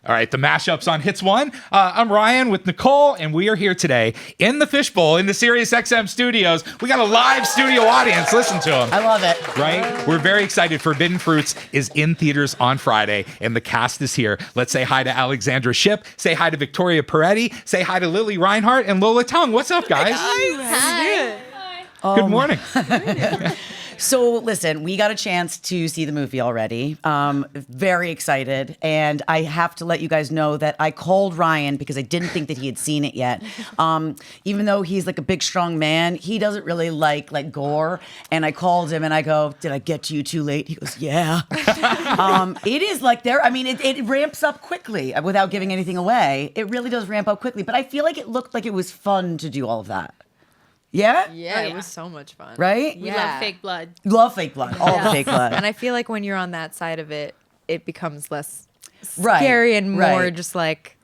All right, the mashups on Hits 1. I'm Ryan with Nicole, and we are here today in the Fishbowl in the SiriusXM studios. We got a live studio audience. Listen to them. I love it. Right? We're very excited. Forbidden Fruits is in theaters on Friday, and the cast is here. Let's say hi to Alexandra Shipp. Say hi to Victoria Pedretti. Say hi to Lili Reinhart and Lola Tung. What's up, guys? Hi. Good morning. So listen, we got a chance to see the movie already. Very excited. And I have to let you guys know that I called Ryan because I didn't think that he had seen it yet. Even though he's like a big, strong man, he doesn't really like gore. And I called him and I go, did I get to you too late? He goes, yeah. It is like there. I mean, it ramps up quickly without giving anything away. It really does ramp up quickly. But I feel like it looked like it was fun to do all of that. Yeah? Yeah, it was so much fun. Right? We love fake blood. Love fake blood. All the fake blood. And I feel like when you're on that side of it, it becomes less Right, scary and more right. just like,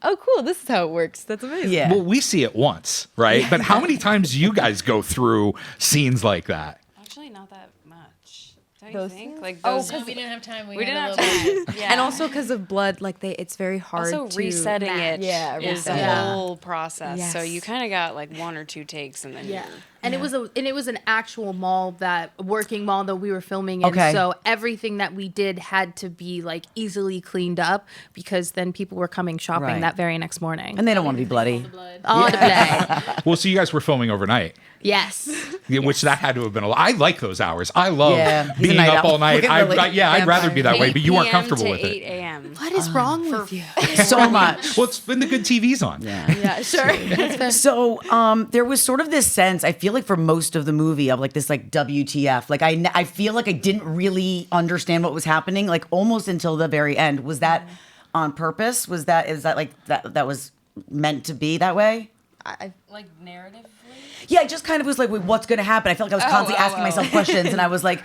oh, cool, this is how it works. That's amazing. Yeah. Well, we see it once, right? But how many times do you guys go through scenes like that? Actually, not that much. Don't Those you think? scenes? Like Oh, those. because We didn't have time. we didn't have time. Yeah. And also because of blood, like it's very hard also to resetting match. it. Yeah, is resetting. a Yeah. whole process. So Yes. you kind of got like one or two takes, and then Yeah. you're And it was an actual mall, working mall that we were filming in. Okay. So everything that we did had to be like easily cleaned up because then people were coming shopping Right. that very next morning. And they don't want to be bloody. All the blood. Well, so you guys were filming overnight, Yes. which that had to have been a lot. I like those hours. I love Yeah, he's a being night up owl. all night. Look at Lily. I'd rather be that way, 8 but you weren't p.m. comfortable to with 8 it. a.m. What is wrong with you? So much. Well, it's when the good TV's on. Yeah, sure. So there was sort of this sense, I feel like for most of the movie of like this like WTF. Like I feel like I didn't really understand what was happening like almost until the very end. Was that on purpose? Is that like that was meant to be that way? Like narratively. Yeah, I just kind of was like, wait, what's going to happen? I felt like I was constantly asking myself questions, and I was like,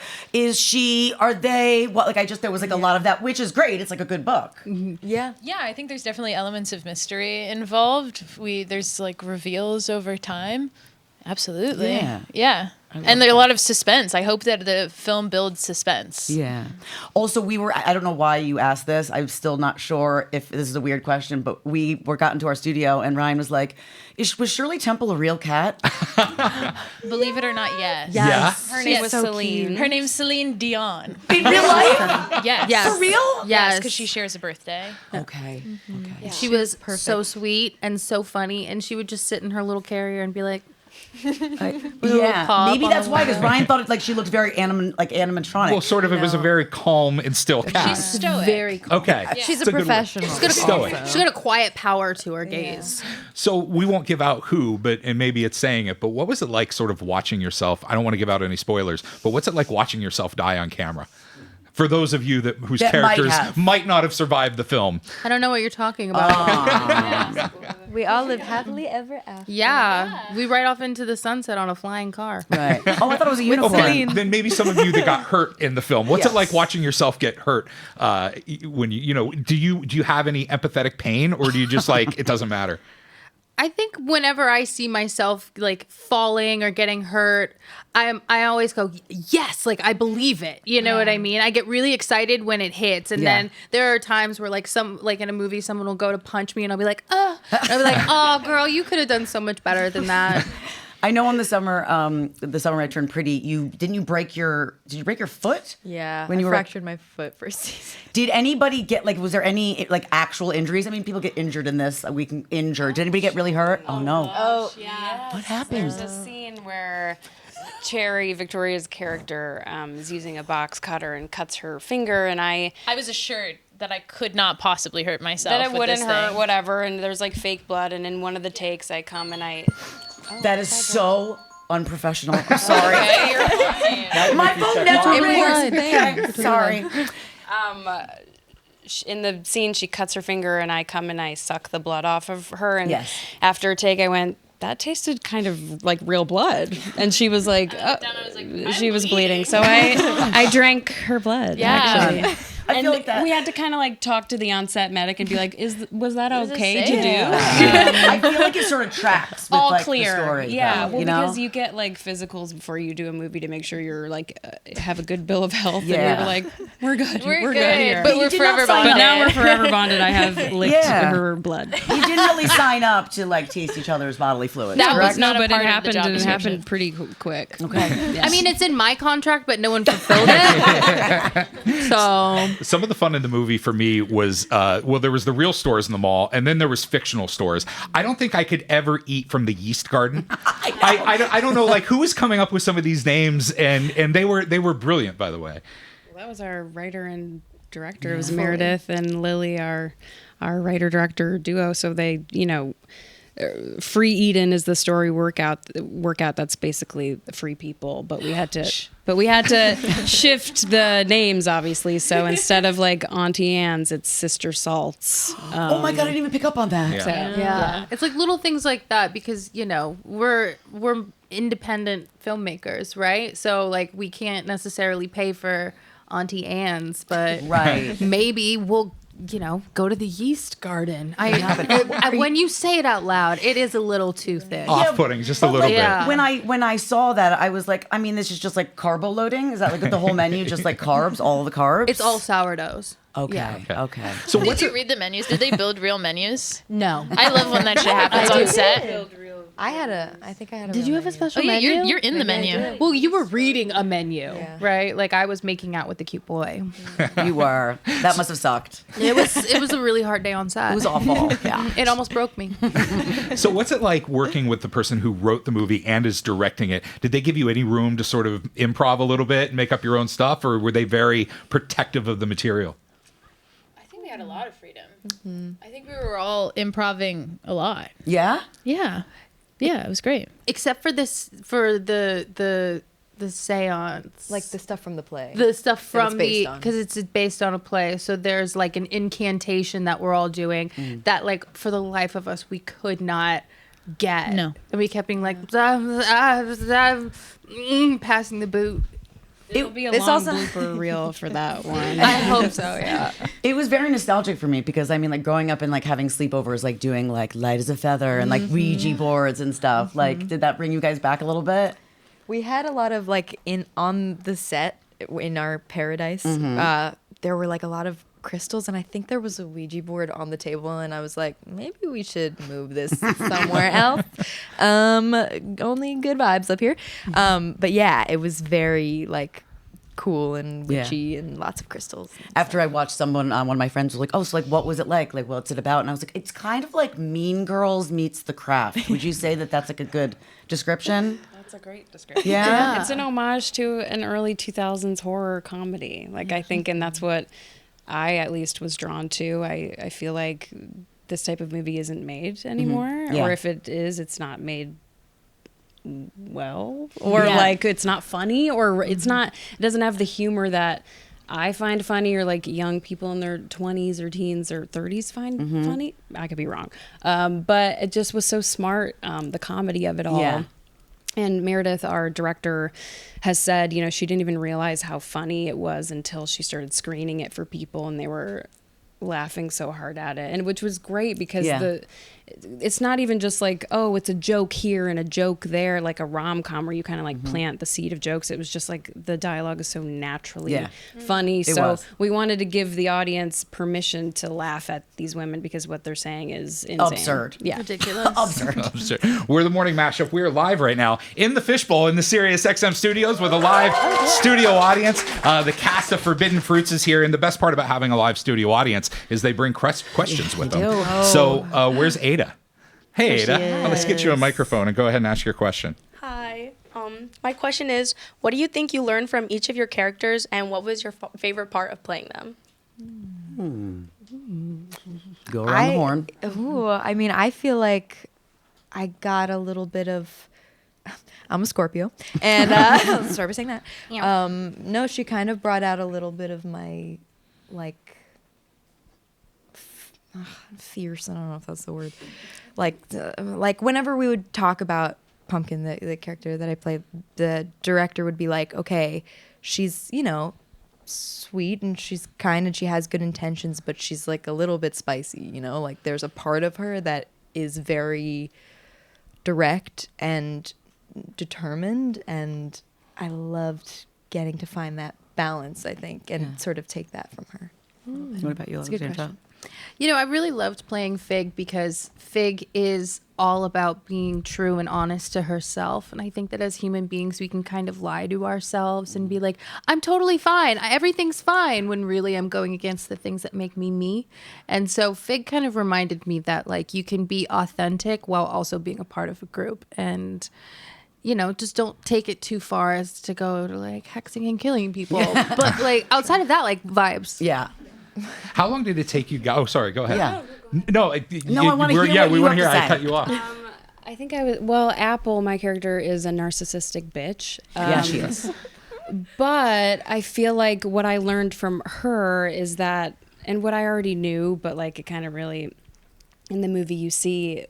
are they, what? Like, there was like a lot of that, which is great. It's like a good book. Yeah. Yeah, I think there's definitely elements of mystery involved. There's like reveals over time. Absolutely. Yeah. And there are a lot of suspense. I hope that the film builds suspense. Yeah. Also, I don't know why you asked this. I'm still not sure if this is a weird question, but we were got into our studio, and Ryan was like, was Shirley Temple a real cat? Believe it or not, yes. Yeah. Her name Yes. was So Celine. cute. Her name's Celine Dion. In real life? Yes. Yes. For real? Yes, because she shares a birthday. Okay. Okay. She was so sweet and so funny, and she would just sit in her little carrier and be like, Yeah. paw Maybe up on that's the why, because wall. Ryan thought it like she looked very animatronic. Well, sort of. It was a very calm and still cat. She's stoic. very cool. Okay. She's It's a good word. professional. Stoic. She's got a quiet power to her gaze. So we won't give out who, and maybe it's saying it, but what was it like sort of watching yourself? I don't want to give out any spoilers, but what's it like watching yourself die on camera? For those of you whose That characters might not have survived the film. I don't know what you're talking about. We all live happily ever after. Yeah. We ride off into the sunset on a flying car. Right. Oh, I thought it was a unicorn. Okay, then maybe some of you that got hurt in the film. What's it Yes. like watching yourself get hurt? When do you have any empathetic pain, or do you just like it doesn't matter? I think whenever I see myself like falling or getting hurt, I always go, yes, like I believe it. You know what I mean? I get really excited when it hits. And Yeah. then there are times where like in a movie, someone will go to punch me and I'll be like, oh, and I'll be like, oh girl, you could have done so much better than that. I know in the summer I turned pretty, did you break your foot? Yeah. When I you were fractured my foot for a season. Did anybody get was there any like actual injuries? I mean, people get injured in this. We can injure. Did anybody get really hurt? Oh no. Oh, yeah. What happened? There's a scene where Cherry, Victoria's character, is using a box cutter and cuts her finger, and I I was assured that I could not possibly hurt myself. that it with wouldn't this hurt, thing. whatever. And there's like fake blood, and in one of the takes, I come and I. That is so unprofessional. I'm sorry. Okay, you're fine. My phone never rings. Thanks. Okay, sorry. In the scene, she cuts her finger, and I come and I suck the blood off of her. And Yes. after a take, I went, that tasted kind of like real blood. And she was like, I was like, she was bleeding. So I drank her blood. Yeah. Actually. I feel like that. We had to kind of like talk to the onset medic and be like, was that okay to do? I feel like it sort of tracks with All like clear. the story. Yeah, though, well, you know? because you get like physicals before you do a movie to make sure you're like have a good bill of health. Yeah. And we were like, we're good. We're good good, here. but you we're did forever not sign But bonded. now we're forever bonded. I have licked Yeah. her blood. You didn't really sign up to like taste each other's bodily fluids. That correct? was not a but part it of the happened. job And it description. happened pretty quick. Okay. I mean, it's in my contract, but no one fulfilled it. So Some of the fun in the movie for me was, there was the real stores in the mall, and then there was fictional stores. I don't think I could ever eat from the yeast garden. I don't know, like, who was coming up with some of these names, and they were brilliant, by the way. Well, that was our writer and director. It was Meredith and Lily, our writer director duo. So they, Free Eden is the story workout that's basically free people, but we had to shift the names, obviously. So instead of like Auntie Anne's, it's Sister Salt's. Oh my god, I didn't even pick up on that. yeah, it's like little things like that because we're independent filmmakers, right? So like we can't necessarily pay for Auntie Anne's, but Right. maybe we'll go to the yeast garden. When you say it out loud, it is a little too thick. Off-putting, just a But, little like, bit. Yeah. when I saw that, I was like, I mean, this is just like carbo loading. Is that like the whole menu, just like carbs, all the carbs? It's all sourdoughs. okay. Yeah. Okay. So Did what's you it? read the menus? Did they build real menus? No. I love when that shit happens on set. I think I had a Did you have a special Oh yeah, menu? you're in the menu. Well, you were reading a menu, right? Like I was making out with the cute boy. You were. That must have sucked. It was a really hard day on set. It was awful. Yeah. It almost broke me. So what's it like working with the person who wrote the movie and is directing it? Did they give you any room to sort of improv a little bit and make up your own stuff, or were they very protective of the material? I think we had a lot of freedom. I think we were all improving a lot. Yeah? Yeah. Yeah, it was great. Except for the seance, like the stuff from the play? the stuff from based the on. because it's based on a play. So there's like an incantation that we're all doing that like for the life of us we could not get. No. And we kept being like passing the boot. It'll be a This long also- blooper reel for that one. I hope so. Yeah. It was very nostalgic for me because I mean, like growing up and like having sleepovers, like doing like light as a feather and like Ouija boards and stuff. Like, did that bring you guys back a little bit? We had a lot of like on the set in our paradise. There were like a lot of crystals, and I think there was a Ouija board on the table, and I was like, maybe we should move this somewhere else. Only good vibes up here. But yeah, it was very like cool and witchy and lots of crystals. After I watched someone, one of my friends was like, "Oh, so like, what was it like? Like, what's it about?" And I was like, "It's kind of like Mean Girls meets The Craft." Would you say that that's like a good description? That's a great description. Yeah. It's an homage to an early 2000s horror comedy. Like, I think, and that's what I at least was drawn to. I feel like this type of movie isn't made anymore. Yeah. Or if it is, it's not made well. Or like it's not funny, or it doesn't have the humor that I find funny, or like young people in their 20s or teens or 30s find funny. I could be wrong. But it just was so smart, the comedy of it all. Yeah. And Meredith, our director, has said, she didn't even realize how funny it was until she started screening it for people, and they were laughing so hard at it, and which was great because it's not even just like, oh, it's a joke here and a joke there, like a rom-com where you kind of like plant the seed of jokes. It was just like the dialogue is so naturally funny. So was. we wanted to give the audience permission to laugh at these women because what they're saying is insane. Absurd. Yeah. Ridiculous. Absurd. We're the Morning Mashup. We're live right now in the Fishbowl in the SiriusXM studios with a live studio audience. The cast of Forbidden Fruits is here, and the best part about having a live studio audience is they bring questions with them. So where's Ada? Hey, Ada. Let's get you a microphone and go ahead and ask your question. Hi. My question is, what do you think you learned from each of your characters, and what was your favorite part of playing them? Go around the horn. I mean, I feel like I got a little bit of. I'm a Scorpio, and let's start by saying that. No, she kind of brought out a little bit of my, like, fierce. I don't know if that's the word. Like whenever we would talk about Pumpkin, the character that I played, the director would be like, "Okay, she's sweet and she's kind and she has good intentions, but she's like a little bit spicy, you know? Like there's a part of her that is very direct and determined, and I loved getting to find that balance, I think, and sort of take that from her. What about you, That's a good Alexandra? question. You know, I really loved playing Fig because Fig is all about being true and honest to herself. And I think that as human beings, we can kind of lie to ourselves and be like, I'm totally fine. Everything's fine, when really I'm going against the things that make me me. And so Fig kind of reminded me that, like, you can be authentic while also being a part of a group. And, you know, just don't take it too far as to go to like hexing and killing people. But like outside of that, like vibes. Yeah. How long did it take you? Oh, sorry. Go ahead. Yeah. No, I wanna hear yeah, what we you want to have hear. to I say. cut you off. I think Apple, my character, is a narcissistic bitch. Yeah, she is. But I feel like what I learned from her is that, and what I already knew, but like it kind of really, in the movie you see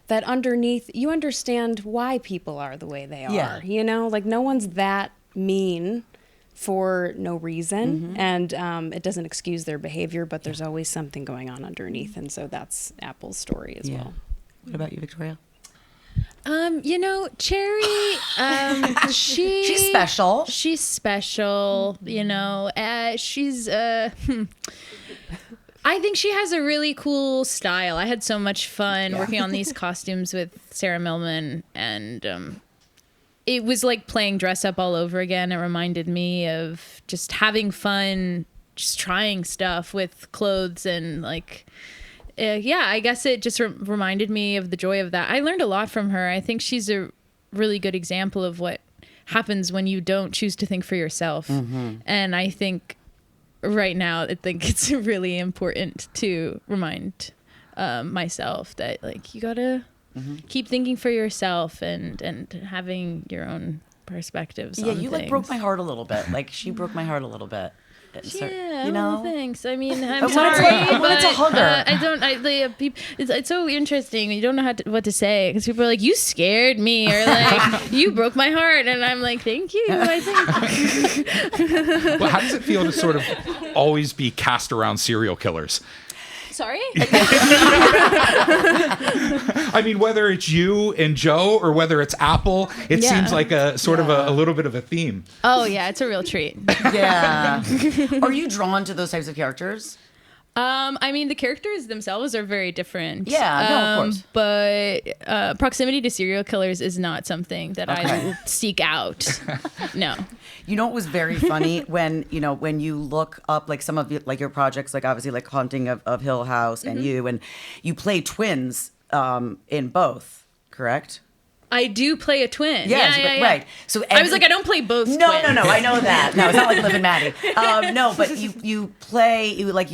that underneath, you understand why people are the way they are. Yeah. You know, like no one's that mean for no reason, and it doesn't excuse their behavior, but there's always something going on underneath, and so that's Apple's story as well. What about you, Victoria? You know, Cherry, She's special. She's special, you know. She's I think she has a really cool style. I had so much fun working on these costumes with Sarah Millman, and it was like playing dress up all over again. It reminded me of just having fun, just trying stuff with clothes, and like, I guess it just reminded me of the joy of that. I learned a lot from her. I think she's a really good example of what happens when you don't choose to think for yourself. And I think right now, I think it's really important to remind myself that, like, you gotta keep thinking for yourself and having your own perspectives. Yeah, on you like things. broke my heart a little bit. Like she broke my heart a little bit. So, Yeah, you know. well, thanks. I mean, I'm I wanted to- sorry, I wanted to but, hug her. I don't. It's so interesting. You don't know what to say because people are like, "You scared me," or like, "You broke my heart," and I'm like, "Thank you." I think. Well, how does it feel to sort of always be cast around serial killers? Sorry. I mean, whether it's you and Joe or whether it's Apple, it Yeah. seems like a sort of a little bit of a theme. Oh yeah, it's a real treat. Yeah. Are you drawn to those types of characters? I mean, the characters themselves are very different. Yeah, no, of course. But proximity to serial killers is not something that Okay. I seek out. No. You know, it was very funny when you look up like some of your projects, like obviously like Haunting of Hill House and you play twins in both, correct? I do play a twin. Yes, Yeah. right. So I was like, I don't play both No, twins. I know that. No, it's not like Liv and Maddie. No, but you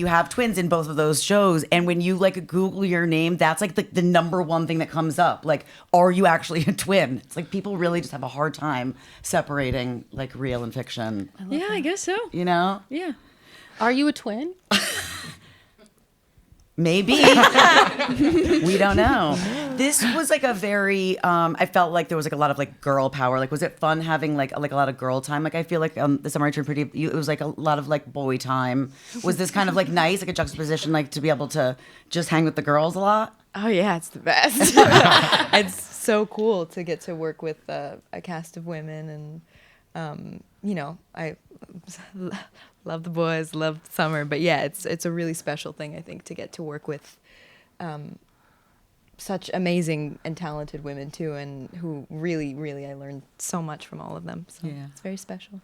have twins in both of those shows, and when you like Google your name, that's like the number one thing that comes up. Like, are you actually a twin? It's like people really just have a hard time separating like real and fiction. Yeah, I guess so. You know? Yeah. Are you a twin? Maybe. We don't know. This was like a very I felt like there was like a lot of like girl power. Like, was it fun having like a lot of girl time? Like, I feel like the Summer I Turned Pretty, it was like a lot of like boy time. Was this kind of like nice, like a juxtaposition, like to be able to just hang with the girls a lot? Oh yeah, it's the best. It's so cool to get to work with a cast of women, and you know, I love the boys, love summer, but yeah, it's a really special thing, I think, to get to work with such amazing and talented women too, and who really, really, I learned so much from all of them. So Yeah. it's very special.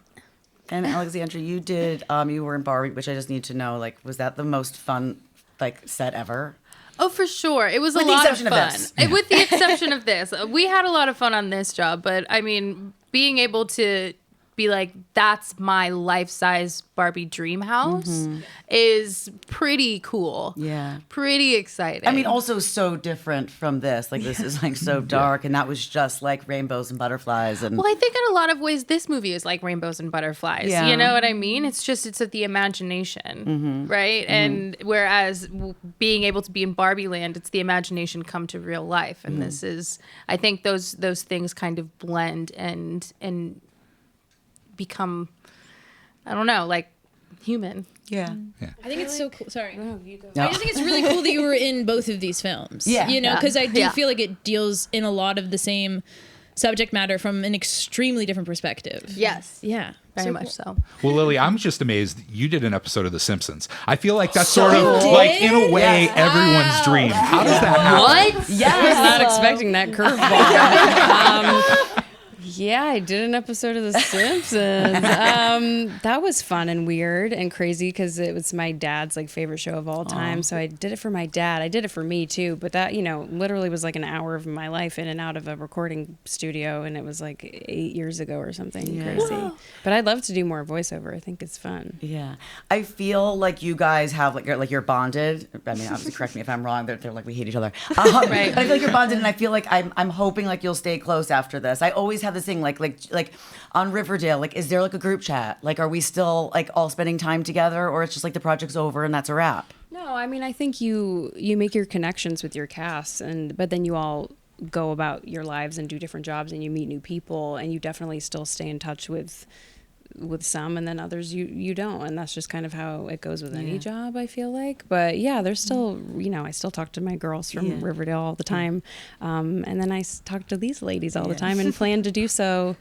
And Alexandra, you did you were in Barbie, which I just need to know, like, was that the most fun like set ever? Oh, for sure. It was With a the lot of exception of fun. this. With the exception of this. We had a lot of fun on this job, but I mean, being able to be like, that's my life-size Barbie dream house is pretty cool. Yeah. Pretty exciting. I mean, also so different from this. Like, this is like so dark, and that was just like rainbows and butterflies. And well, I think in a lot of ways, this movie is like rainbows and butterflies. Yeah. You know what I mean? It's at the imagination, right? And whereas being able to be in Barbie land, it's the imagination come to real life. And this is, I think those things kind of blend and become, I don't know, like human. Yeah. I think it's so cool. Sorry. No. I just think it's really cool that you were in both of these films. Yeah. You know, because I do Yeah. feel like it deals in a lot of the same subject matter from an extremely different perspective. Yes. Yeah. Very So much cool. so. Well, Lily, I'm just amazed that you did an episode of The Simpsons. I feel like that's sort of like, in a way, everyone's dream. How does that happen? What? I was not expecting that curveball. Yeah, I did an episode of The Simpsons. That was fun and weird and crazy because it was my dad's like favorite show of all time. So I did it for my dad. I did it for me too, but that, you know, literally was like an hour of my life in and out of a recording studio, and it was like 8 years ago or something crazy. But I'd love to do more voiceover. I think it's fun. Yeah, I feel like you guys have you're bonded. I mean, obviously, correct me if I'm wrong. They're like we hate each other. Right. But I feel like you're bonded, and I feel like I'm hoping like you'll stay close after this. I always have this thing like on Riverdale. Like, is there like a group chat? Like, are we still like all spending time together, or it's just like the project's over and that's a wrap? No, I mean, I think you make your connections with your cast, but then you all go about your lives and do different jobs, and you meet new people, and you definitely still stay in touch with some, and then others you don't, and that's just kind of how it goes with any job, I feel like. But yeah, there's still, you know, I still talk to my girls from Riverdale all the time, and then I talk to these ladies all the time, and plan to do so,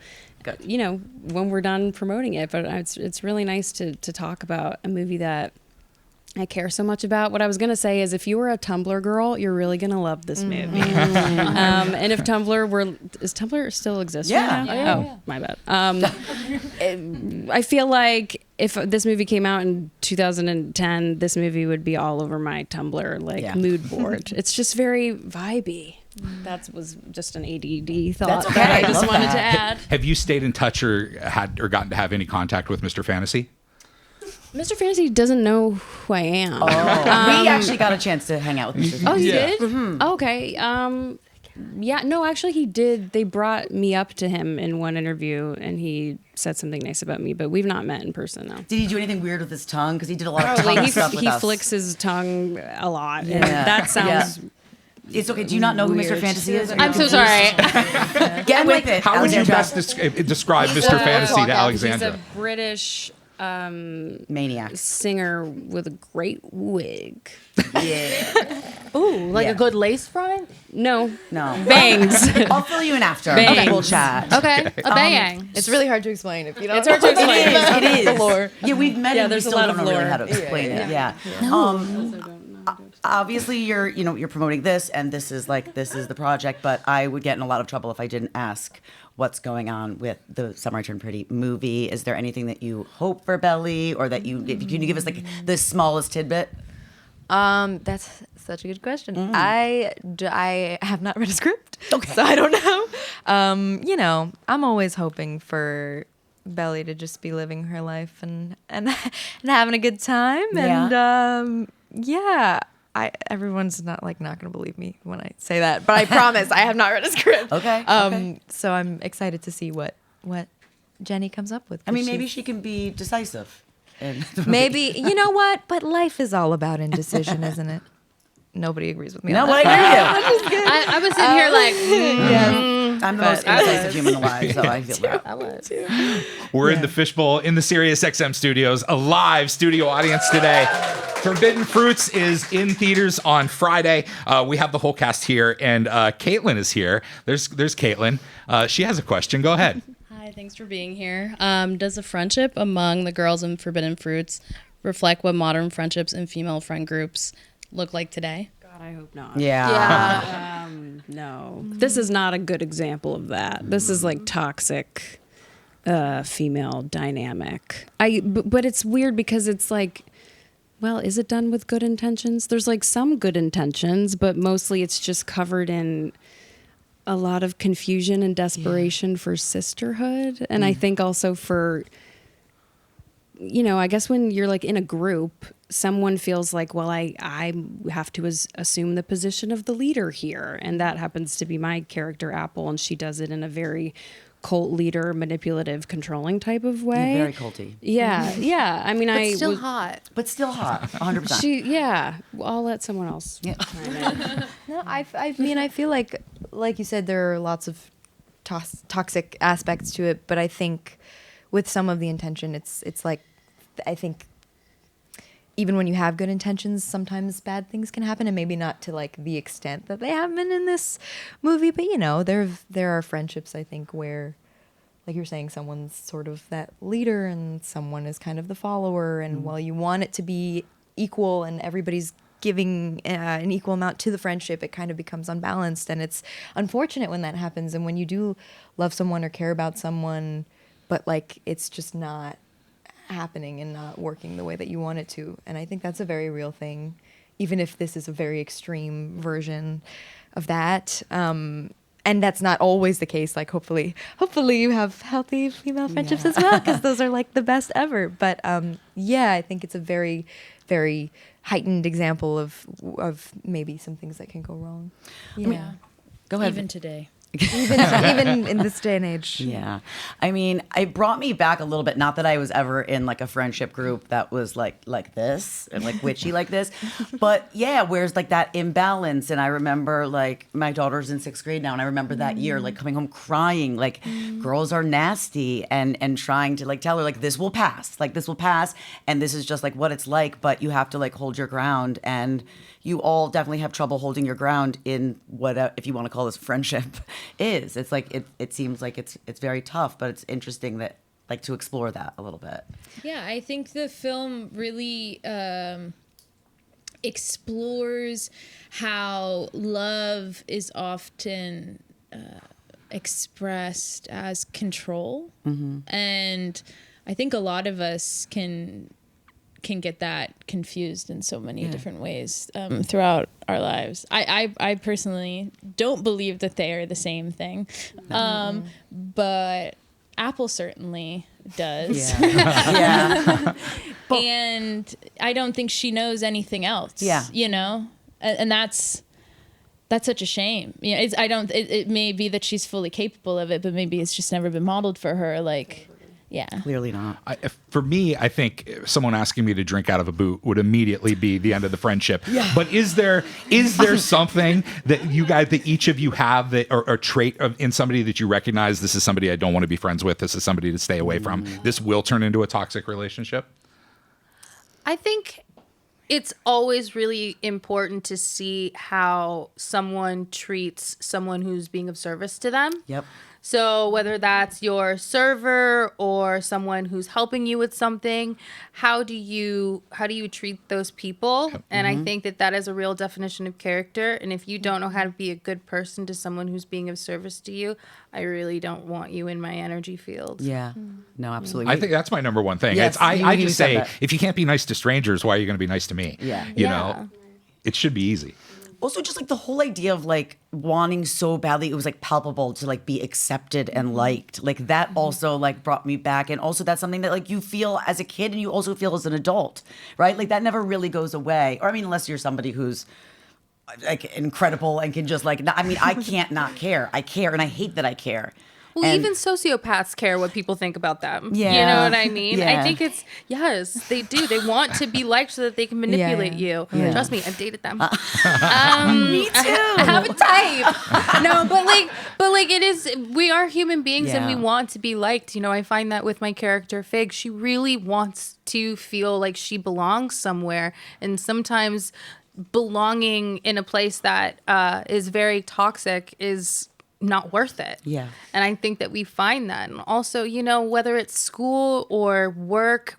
you know, when we're done promoting it. But it's really nice to talk about a movie that I care so much about. What I was going to say is, if you were a Tumblr girl, you're really going to love this movie. And if is Tumblr still exist? Yeah. Right now? My bad. I feel like if this movie came out in 2010, this movie would be all over my Tumblr mood board. It's just very vibey. That was just an ADD thought. That's okay. That I I just love wanted that. to add. Have you stayed in touch or gotten to have any contact with Mr. Fantasy? Mr. Fantasy doesn't know who I am. We actually got a chance to hang out with Mr. Oh, you Yeah. did? Okay. Yeah, no, actually he did. They brought me up to him in one interview, and he said something nice about me, but we've not met in person, though. Did he do anything weird with his tongue? Because he did a lot of Probably. tongue stuff with He us. flicks his tongue a lot, Yeah. and that sounds... It's okay. Do you not know who Mr. Weird. Fantasy is? Are you I'm so confused? sorry. Get with it. How would you Alexandra. best describe Mr. Fantasy to Alexandra? He's a British Maniac? singer with a great wig. Yeah. Ooh, like Yeah. a good lace front? No. No. Bangs. I'll fill you in after. Bangs. Okay, we'll chat. Okay, a bang. It's really hard to explain if you don't. It's hard to explain. It is. The lore. Yeah, we've met Yeah, him. We there's a still lot don't of know really lore. how to explain it. Yeah. Obviously, you're promoting this, and this is the project. But I would get in a lot of trouble if I didn't ask what's going on with the Summer I Turned Pretty movie. Is there anything that you hope for Belly, or that can you give us like the smallest tidbit? That's such a good question. I have not read a script, so I don't know. You know, I'm always hoping for Belly to just be living her life and having a good time. And everyone's not going to believe me when I say that, but I promise I have not read a script. Okay. So I'm excited to see what Jenny comes up with. I mean, maybe she can be decisive. Maybe, you know what? But life is all about indecision, isn't it? Nobody agrees with me. No, on but that. I agree with you. I was sitting here like, I'm the most indecisive human alive, so I feel that. We're in the Fishbowl in the SiriusXM studios, a live studio audience today. Forbidden Fruits is in theaters on Friday. We have the whole cast here, and Caitlin is here. There's Caitlin. She has a question. Go ahead. Hi, thanks for being here. Does the friendship among the girls in Forbidden Fruits reflect what modern friendships and female friend groups look like today? God, I hope not. Yeah. No. This is not a good example of that. This is like toxic female dynamic. But it's weird because it's like, well, is it done with good intentions? There's like some good intentions, but mostly it's just covered in a lot of confusion and desperation for sisterhood. And I think also for, you know, I guess when you're like in a group, someone feels like, well, I have to assume the position of the leader here. And that happens to be my character, Apple. And she does it in a very cult leader, manipulative, controlling type of way. Yeah, very culty. Yeah. Yeah. I mean, but still hot. But still hot, 100%. Yeah. I'll let someone else. Yeah. No, I mean, I feel like you said, there are lots of toxic aspects to it, but I think with some of the intention, it's like, I think even when you have good intentions, sometimes bad things can happen, and maybe not to like the extent that they have been in this movie. But you know, there are friendships, I think, where, like you're saying, someone's sort of that leader and someone is kind of the follower. And while you want it to be equal and everybody's giving an equal amount to the friendship, it kind of becomes unbalanced. And it's unfortunate when that happens. And when you do love someone or care about someone, but like it's just not happening and not working the way that you want it to. And I think that's a very real thing, even if this is a very extreme version of that. And that's not always the case. Like hopefully you have healthy female friendships as well, because those are like the best ever. But yeah, I think it's a very, very heightened example of maybe some things that can go wrong. Yeah. Go ahead. Even today. even in this day and age. Yeah. I mean, it brought me back a little bit. Not that I was ever in like a friendship group that was like this and like witchy like this. But yeah, where's like that imbalance. And I remember like my daughter's in 6th grade now. And I remember that year like coming home crying, like girls are nasty and trying to like tell her like this will pass. Like this will pass. And this is just like what it's like. But you have to like hold your ground. And you all definitely have trouble holding your ground in what, if you want to call this friendship, is. It's like it seems like it's very tough, but it's interesting that like to explore that a little bit. Yeah, I think the film really explores how love is often expressed as control, and I think a lot of us can get that confused in so many different ways throughout our lives. I personally don't believe that they are the same thing, but Apple certainly does. Yeah. And I don't think she knows anything else. Yeah. You know, and that's such a shame. You know, it may be that she's fully capable of it, but maybe it's just never been modeled for her. Like, yeah. Clearly not. For me, I think someone asking me to drink out of a boot would immediately be the end of the friendship. Yeah. But is there something that you guys, that each of you have that, or trait in somebody that you recognize, this is somebody I don't want to be friends with, this is somebody to stay away from, this will turn into a toxic relationship? I think it's always really important to see how someone treats someone who's being of service to them. Yep. So whether that's your server or someone who's helping you with something, how do you treat those people? Yep. And I think that is a real definition of character. And if you don't know how to be a good person to someone who's being of service to you, I really don't want you in my energy field. Yeah. No, absolutely. I think that's my number one thing. Yes, I you just said say, that. if you can't be nice to strangers, why are you going to be nice to me? Yeah. You know, it should be easy. Also, just like the whole idea of like wanting so badly, it was like palpable to like be accepted and liked. Like that also like brought me back. And also that's something that like you feel as a kid and you also feel as an adult, right? Like that never really goes away. Or I mean, unless you're somebody who's like incredible and can just like, I mean, I can't not care. I care and I hate that I care. Well, And- even sociopaths care what people think about them. Yeah. You know what I mean? Yeah. I think yes, they do. They want to be liked so that they can manipulate you. Yeah. Trust me, I've dated them. Me too. I have a type. No, but like it is, we are human beings and we want to be liked. You know, I find that with my character Fig, she really wants to feel like she belongs somewhere. And sometimes belonging in a place that is very toxic is not worth it. Yeah. And I think that we find that. And also, you know, whether it's school or work,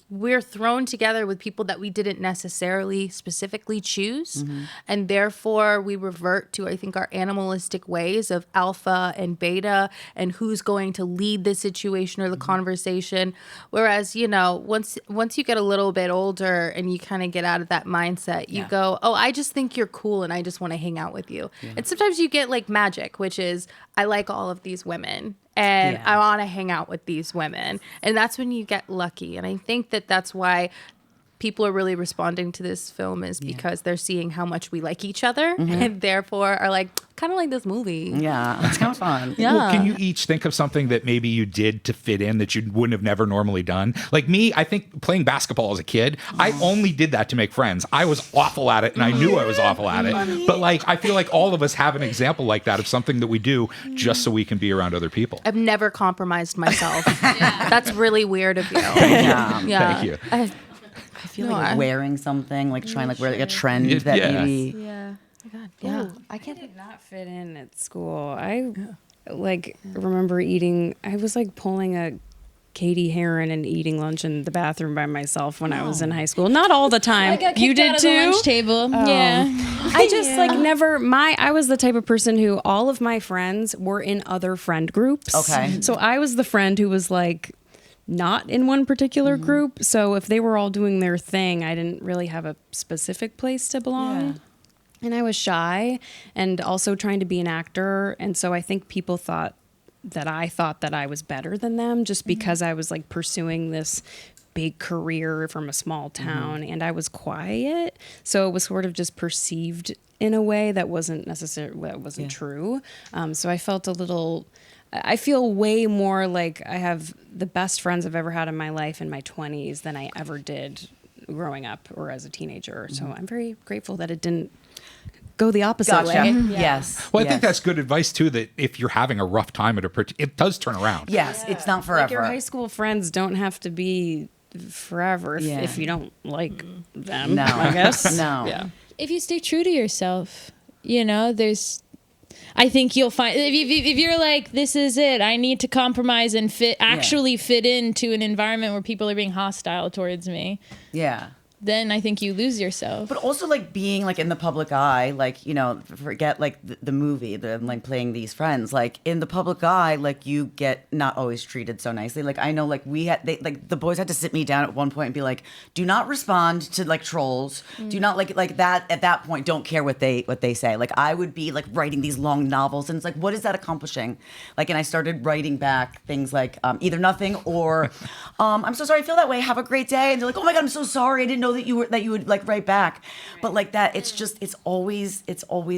we're thrown together with people that we didn't necessarily specifically choose. And therefore we revert to, I think, our animalistic ways of alpha and beta and who's going to lead the situation or the conversation. Whereas, you know, once you get a little bit older and you kind of get out of that mindset, you go, oh, I just think you're cool and I just want to hang out with you. And sometimes you get like magic, which is I like all of these women. And I want to hang out with these women. And that's when you get lucky. And I think that that's why people are really responding to this film is because they're seeing how much we like each other and therefore are like, kind of like this movie. Yeah, it's kind of fun. Yeah. Well, can you each think of something that maybe you did to fit in that you wouldn't have never normally done? Like me, I think playing basketball as a kid, I only did that to make friends. I was awful at it and I knew I was awful at it. But like, I feel like all of us have an example like that of something that we do just so we can be around other people. I've never compromised myself. That's really weird of you. Yeah. Yeah. Thank you. feel like you're wearing something, like trying like wear like a trend that Yeah. maybe. Yeah. Oh my God. Yeah. Yeah. I did not fit in at school. I like remember eating, I was like pulling a Katie Heron and eating lunch in the bathroom by myself when I was in high school. Not all the time. I got kicked You did out of too? the lunch table. Yeah. I just like never I was the type of person who all of my friends were in other friend groups. Okay. So I was the friend who was like not in one particular group. So if they were all doing their thing, I didn't really have a specific place to belong. Yeah. And I was shy and also trying to be an actor. And so I think people thought that I was better than them just because I was like pursuing this big career from a small town and I was quiet. So it was sort of just perceived in a way that wasn't true. So I felt I feel way more like I have the best friends I've ever had in my life in my 20s than I ever did growing up or as a teenager. So I'm very grateful that it didn't go the opposite Gotcha. way. Yes. Well, I think that's good advice too. That if you're having a rough time it does turn around. Yes, it's not forever. Like your high school friends don't have to be forever if you don't like them. No. I guess. No. Yeah. If you stay true to yourself, I think you'll find if you're like, this is it, I need to compromise and actually fit into an environment where people are being hostile towards me. Yeah. Then I think you lose yourself. But also like being like in the public eye, like, forget like the movie, like playing these friends, like in the public eye, like you get not always treated so nicely. Like I know like the boys had to sit me down at one point and be like, do not respond to like trolls. Do not like that at that point, don't care what they say. Like I would be like writing these long novels and it's like, what is that accomplishing? Like, and I started writing back things like either nothing or I'm so sorry I feel that way. Have a great day. And they're like, oh my God, I'm so sorry. I didn't know that you would like write back. But like that, it's always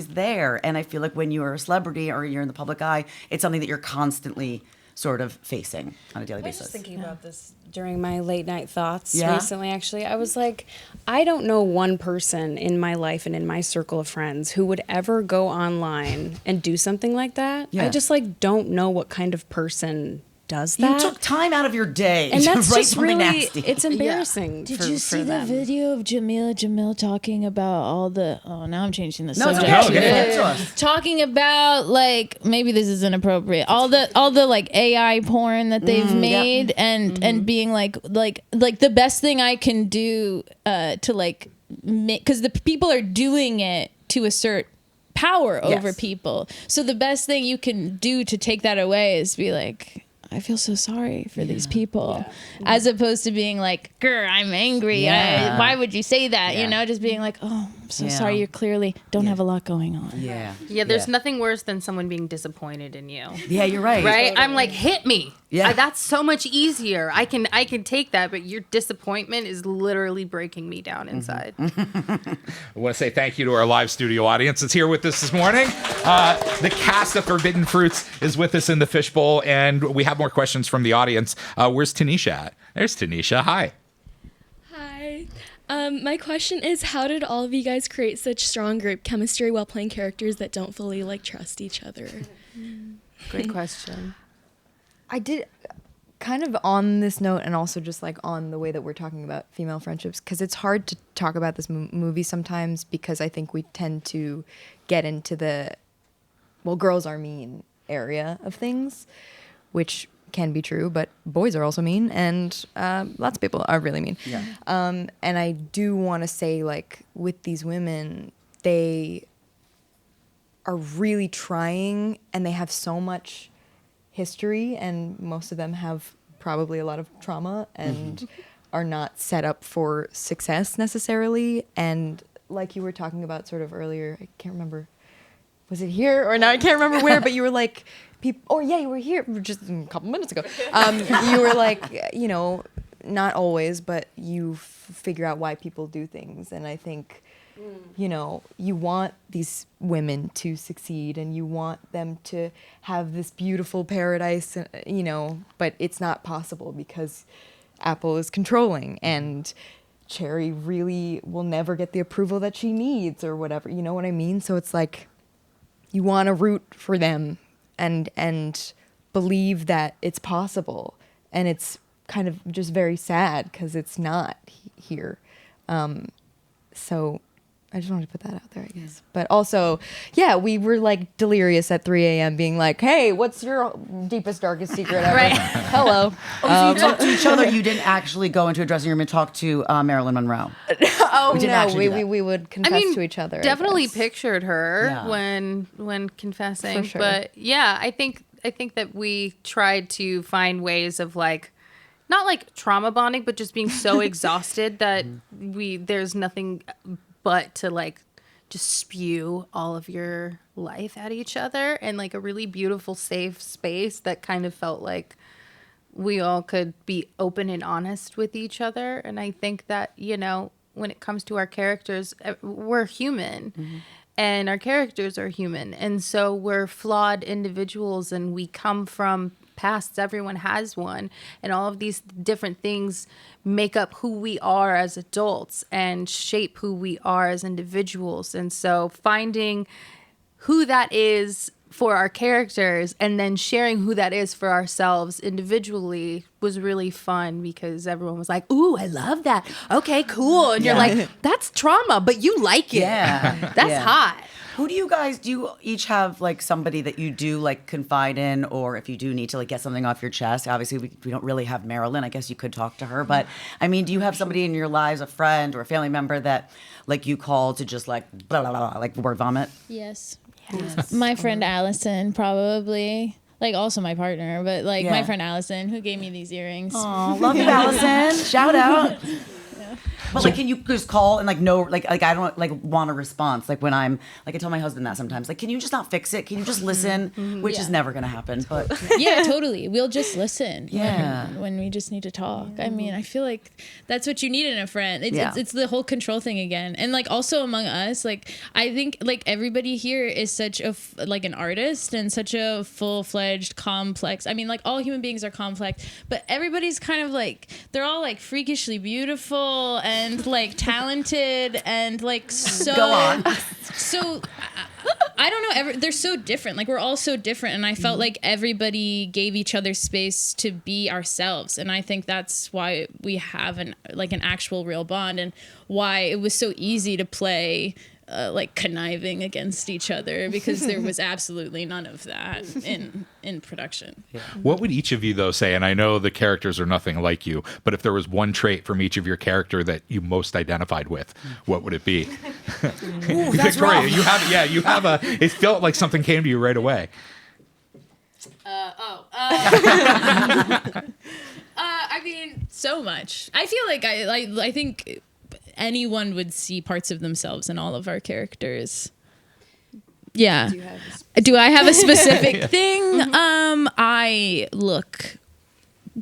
there. And I feel like when you're a celebrity or you're in the public eye, it's something that you're constantly sort of facing on a daily I was basis. just thinking about this during my late night thoughts Yeah? recently, actually. I was like, I don't know one person in my life and in my circle of friends who would ever go online and do something like that. Yeah. I just like don't know what kind of person does that. You took time out of your day and to that's write just something really, nasty. it's embarrassing. Did for, you for see the them. video of Jamila talking about all the? Oh, now I'm changing the No, it's subject. okay. Get into us. Talking about like maybe this is inappropriate. All the like AI porn that they've made and being like the best thing I can do to like because the people are doing it to assert power over Yes. people. So the best thing you can do to take that away is be like, I feel so sorry for these people, as opposed to being like, "Grr, I'm angry. Yeah. Why would you say that?" Yeah. Just being like, "Oh, I'm so Yeah. sorry. You clearly don't have a lot going on." Yeah. Yeah, there's nothing worse than someone being disappointed in you. Yeah, you're right. Right? I'm like, hit me. Yeah. That's so much easier. I can take that, but your disappointment is literally breaking me down inside. I want to say thank you to our live studio audience that's here with us this morning. The cast of Forbidden Fruits is with us in the Fishbowl, and we have more questions from the audience. Where's Tanisha at? There's Tanisha. Hi. Hi. My question is, how did all of you guys create such strong group chemistry while playing characters that don't fully like trust each other? Great question. I did kind of on this note and also just like on the way that we're talking about female friendships, because it's hard to talk about this movie sometimes because I think we tend to get into the, well, girls are mean area of things, which can be true, but boys are also mean, and lots of people are really mean. Yeah. And I do want to say, like, with these women, they are really trying, and they have so much history, and most of them have probably a lot of trauma and are not set up for success necessarily. And like you were talking about sort of earlier, I can't remember, was it here or now? I can't remember where, but you were like, people, oh yeah, you were here just a couple minutes ago. You were like, not always, but you figure out why people do things. And I think, you want these women to succeed and you want them to have this beautiful paradise, but it's not possible because Apple is controlling and Cherry really will never get the approval that she needs or whatever. You know what I mean? So it's like you want to root for them and believe that it's possible. And it's kind of just very sad because it's not here. So I just wanted to put that out there, I guess. But also, yeah, we were like delirious at 3 a.m. being like, hey, what's your deepest, darkest secret ever? Right. Hello. Oh, so you talked to each other. You didn't actually go into a dressing room and talk to Marilyn Monroe. Oh, didn't no, actually do that. we would confess to each other. I Definitely guess. pictured her Yeah. when confessing. For sure. But yeah, I think that we tried to find ways of like not like trauma bonding, but just being so exhausted that there's nothing but to like just spew all of your life at each other, and like a really beautiful safe space that kind of felt like we all could be open and honest with each other. And I think that, you know, when it comes to our characters, we're human and our characters are human, and so we're flawed individuals and we come from pasts. Everyone has one, and all of these different things make up who we are as adults and shape who we are as individuals. And so finding who that is for our characters and then sharing who that is for ourselves individually was really fun, because everyone was like, ooh, I love that. Okay, cool. And you're like, that's trauma, but you like it. Yeah. That's Yeah. hot. Who do you each have like somebody that you do like confide in, or if you do need to like get something off your chest? Obviously we don't really have Marilyn. I guess you could talk to her, but I mean, do you have somebody in your lives, a friend or a family member that like you call to just like blah, blah, blah, like word vomit? Yes. My friend Allison, probably. Like also my partner, but like my friend Allison, who gave me these earrings. Oh, love you, Allison. Shout out. But like, can you just call and like no, like I don't like want a response. Like when I'm like, I tell my husband that sometimes. Like, can you just not fix it? Can you just listen? Which is never gonna happen. But Yeah, totally. We'll just listen. Yeah. When we just need to talk. I mean, I feel like that's what you need in a friend. Yeah. It's the whole control thing again. And like also among us, like I think like everybody here is such a like an artist and such a full-fledged complex. I mean, like all human beings are complex, but everybody's kind of like they're all like freakishly beautiful and like talented and like so Go on. So I don't know. They're so different. Like we're all so different, and I felt like everybody gave each other space to be ourselves, and I think that's why we have an actual real bond, and why it was so easy to play like conniving against each other, because there was absolutely none of that in production. Yeah. What would each of you though say? And I know the characters are nothing like you, but if there was one trait from each of your character that you most identified with, what would it be? Ooh, that's Victoria, rough. you have a. It felt like something came to you right away. I mean, so much. I feel like I think anyone would see parts of themselves in all of our characters. Yeah. Do I have a specific thing? I look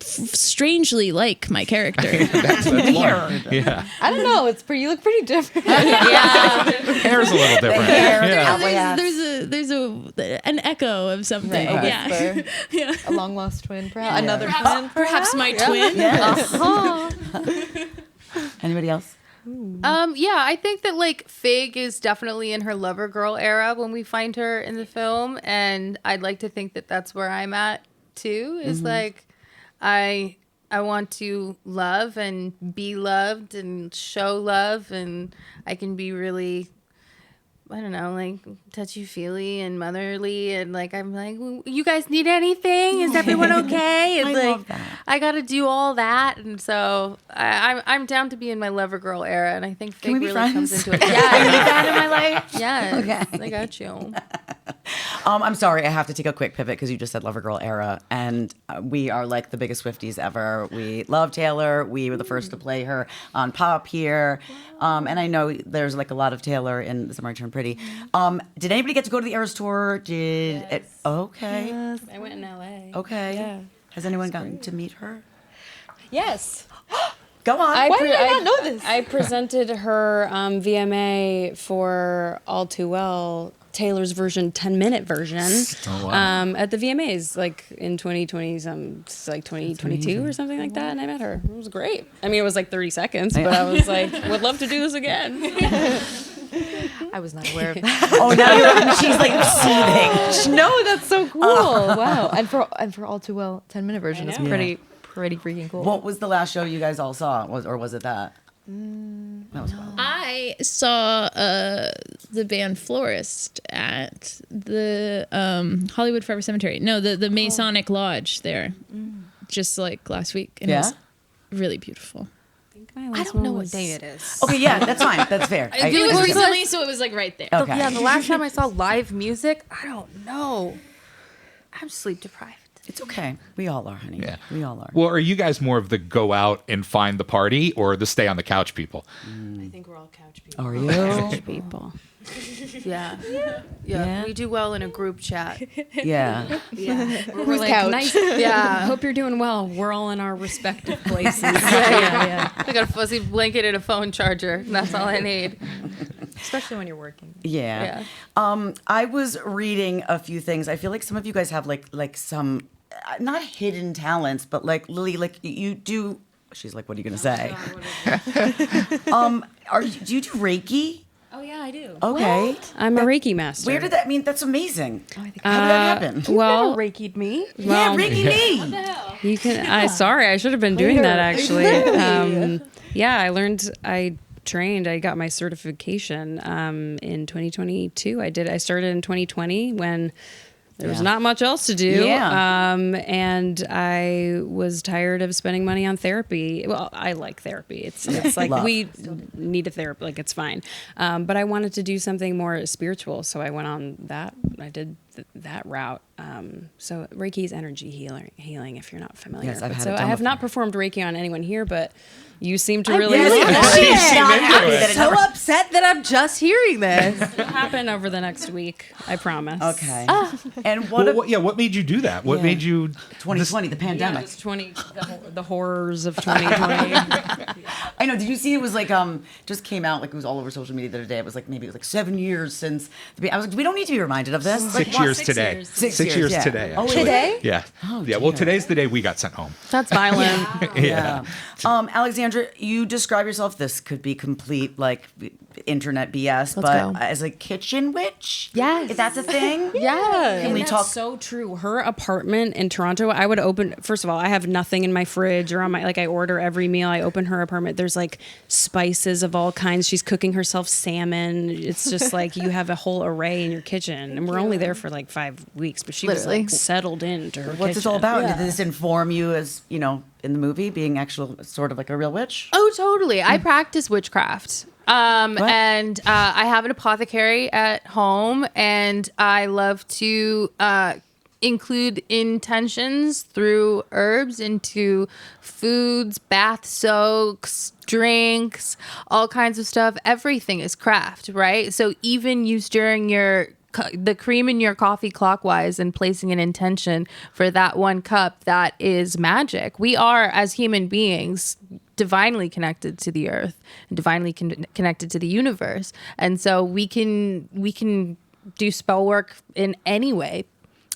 strangely like my character. That's one. Yeah. I don't know. You look pretty different. Hair's a little different. Yeah. There's an echo of something. Right. Yeah. Whisper. Yeah. A long lost twin, perhaps. Another twin, Perhaps my twin. Yes. Anybody else? Yeah, I think that like Fig is definitely in her lover girl era when we find her in the film, and I'd like to think that that's where I'm at too. Is like I want to love and be loved and show love, and I can be really, I don't know, like touchy-feely and motherly, and like I'm like, you guys need anything? Is everyone okay? And I like love that. I got to do all that, and so I'm down to be in my lover girl era, and I think Fig we be really comes friends? into it. I need Yeah, that in my life. yes, Okay. I got you. I'm sorry, I have to take a quick pivot because you just said Lover Girl era, and we are like the biggest Swifties ever. We love Taylor. We were the first to play her on Pop here, and I know there's like a lot of Taylor in The Summer I Turned Pretty. Did anybody get to go to the Eras tour? Okay. Yes, I went in LA. Okay. Yeah. Has anyone gotten to meet her? Yes. Go on. Why did I not know this? I presented her VMA for All Too Well, Taylor's version, 10-minute version, at the VMAs, like in 2020, like 2022 or something like that, and I met her. It was great. I mean, it was like 30 seconds, but I was like, would love to do this again. I was not aware of that. Oh, now she's like seething. No, that's so cool. Wow. And for All Too Well, 10-minute version is pretty freaking cool. What was the last show you guys all saw? Or was it that? That was wild. I saw the band Florist at the Hollywood Forever Cemetery. No, the Masonic Lodge there, just like last week. And it was really beautiful. I don't know what day it is. Okay, yeah, that's fine. That's fair. It was recently, so it was like right there. Okay. Yeah, the last time I saw live music, I don't know. I'm sleep deprived. It's okay. We all are, honey. Yeah. We all are. Well, are you guys more of the go out and find the party or the stay on the couch people? I think we're all couch people. Are you? Couch people. Yeah. We do well in a group chat. Yeah. We're like, couch? nice. Yeah. Hope you're doing well. We're all in our respective places. I got a fuzzy blanket and a phone charger. That's all I need. Especially when you're working. Yeah. I was reading a few things. I feel like some of you guys have like some not hidden talents, but like Lily, like you do. She's like, what are you gonna say? Do you do Reiki? Oh yeah, I do. Okay. I'm a Reiki master. Where did that? I mean, that's amazing. How did that happen? Well, Reiki'd me. Yeah, Reiki me. you can. Sorry, I should have been doing that actually. Yeah, I trained. I got my certification in 2022. I started in 2020 when there was not much else to do. Yeah. And I was tired of spending money on therapy. Well, I like therapy. It's like we need a therapy. Like it's fine. But I wanted to do something more spiritual, so I went on that. I did that route. So Reiki is energy healing. If you're not familiar. Yes, I've had so it I done have before. not performed Reiki on anyone here, but you seem to really. I'm so upset that I'm just hearing this. It'll happen over the next week. I promise. Okay. And What made you do that? What made you 2020, the pandemic? It's the horrors of 2020. I know. Did you see it was like just came out like it was all over social media the other day. It was like maybe it was like 7 years since. I was like, we don't need to be reminded of this. 6 years today. 6 years yeah. today. Oh, Actually. Today? Yeah. Oh, yeah. Well, dear. today's the day we got sent home. That's violent. Yeah. Alexandra, you describe yourself. This could be complete like internet BS, but go. as a kitchen witch. Yes. If that's a thing. Yeah. Can we That's talk? so true. Her apartment in Toronto, I would open. First of all, I have nothing in my fridge or on my I order every meal. I open her apartment. There's like spices of all kinds. She's cooking herself salmon. It's just like you have a whole array in your kitchen, and we're only there for like 5 weeks. But she was Literally. like settled into her. What's this all about? Did this inform you as in the movie being actual sort of like a real witch? Oh, totally. I practice witchcraft. And I have an apothecary at home, and I love to include intentions through herbs into foods, bath soaks, drinks, all kinds of stuff. Everything is craft, right? So even you stirring the cream in your coffee clockwise and placing an intention for that one cup, that is magic. We are, as human beings, divinely connected to the earth and divinely connected to the universe. And so we can do spell work in any way.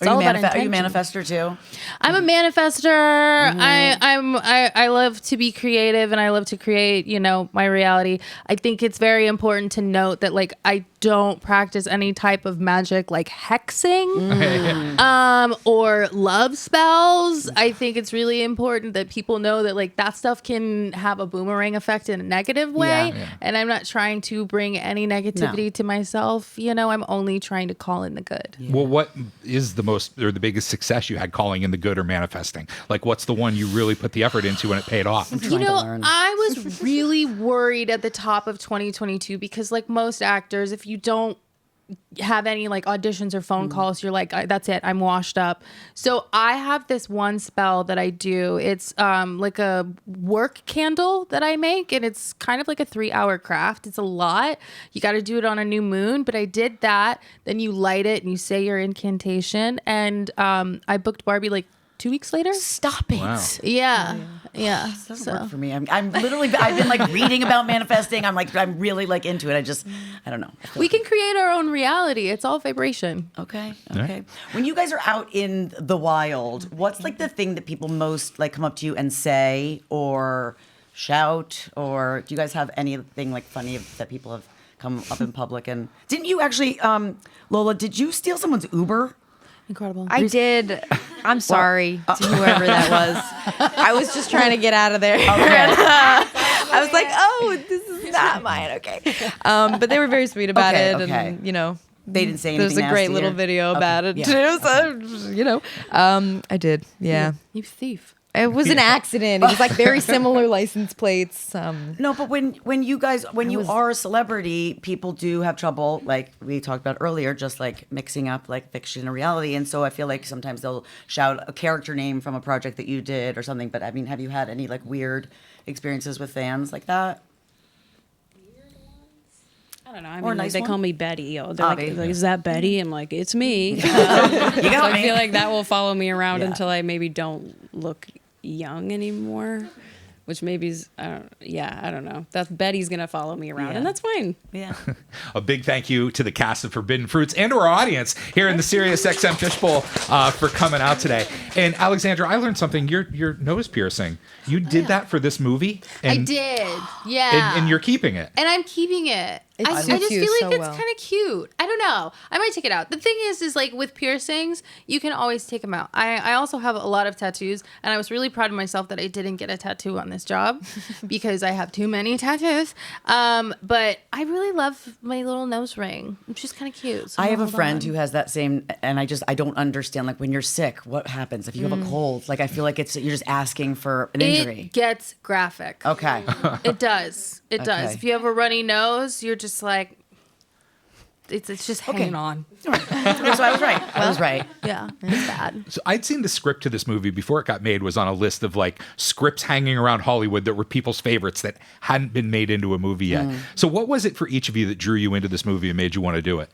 It's all about Are you a intention. manifester too? I'm a manifester. I love to be creative, and I love to create, my reality. I think it's very important to note that like I don't practice any type of magic like hexing or love spells. I think it's really important that people know that like that stuff can have a boomerang effect in a negative way. Yeah. And I'm not trying to bring any negativity to myself. I'm only trying to call in the good. Well, what is the the biggest success you had calling in the good or manifesting? Like, what's the one you really put the effort into and it paid off? I was really worried at the top of 2022 because like most actors, if you don't have any like auditions or phone calls, you're like, that's it, I'm washed up. So I have this one spell that I do. It's like a work candle that I make, and it's kind of like a 3-hour craft. It's a lot. You got to do it on a new moon, but I did that. Then you light it and you say your incantation, and I booked Barbie like 2 weeks later. Stop it. Wow. Yeah. Doesn't work for me. I'm literally. I've been like reading about manifesting. I'm really like into it. I don't know. We can create our own reality. It's all vibration. Okay. right. When you guys are out in the wild, what's like the thing that people most like come up to you and say or shout, or do you guys have anything like funny that people have come up in public? And didn't you actually, Lola? Did you steal someone's Uber? Incredible. I did. I'm sorry to whoever that was. I was just trying to get out of there. I was like, oh, this is not mine. Okay. But they were very sweet about it. Okay. And, you know, They didn't say anything there's a great nasty little or- video about it Yeah. too. So, you know, I did. Yeah. You thief. It was an accident. It was like very similar license plates. No, but when you guys are a celebrity, people do have trouble, like we talked about earlier, just like mixing up like fiction and reality. And so I feel like sometimes they'll shout a character name from a project that you did or something. But I mean, have you had any like weird experiences with fans like that? I don't know. I Or a mean, nice they one? call me Betty. Oh, they're Abby. like, is that Betty? I'm like, it's me. You So got I me. feel like that will follow me around Yeah. until I maybe don't look young anymore, which maybe is, I don't know. That Betty's gonna follow me around, Yeah. and that's fine. Yeah. A big thank you to the cast of Forbidden Fruits and to our audience here in the SiriusXM Fishbowl for coming out today. And Alexandra, I learned something. Your nose piercing. You did that for this movie. I And, did. Yeah. And you're keeping it. And I'm keeping it. It I suits just you feel like so it's well. kind of cute. I don't know. I might take it out. The thing is like with piercings, you can always take them out. I also have a lot of tattoos, and I was really proud of myself that I didn't get a tattoo on this job because I have too many tattoos. But I really love my little nose ring. It's just kind of cute. So I have a hold friend on. who has that same, and I don't understand, like when you're sick, what happens if you have a cold? Like I feel like you're just asking for an injury. It gets graphic. Okay. It does. It does. Okay. If you have a runny nose, you're just like, it's just hanging on. So I was right. I was right. Yeah, it's bad. So I'd seen the script to this movie before it got made was on a list of like scripts hanging around Hollywood that were people's favorites that hadn't been made into a movie yet. So what was it for each of you that drew you into this movie and made you want to do it?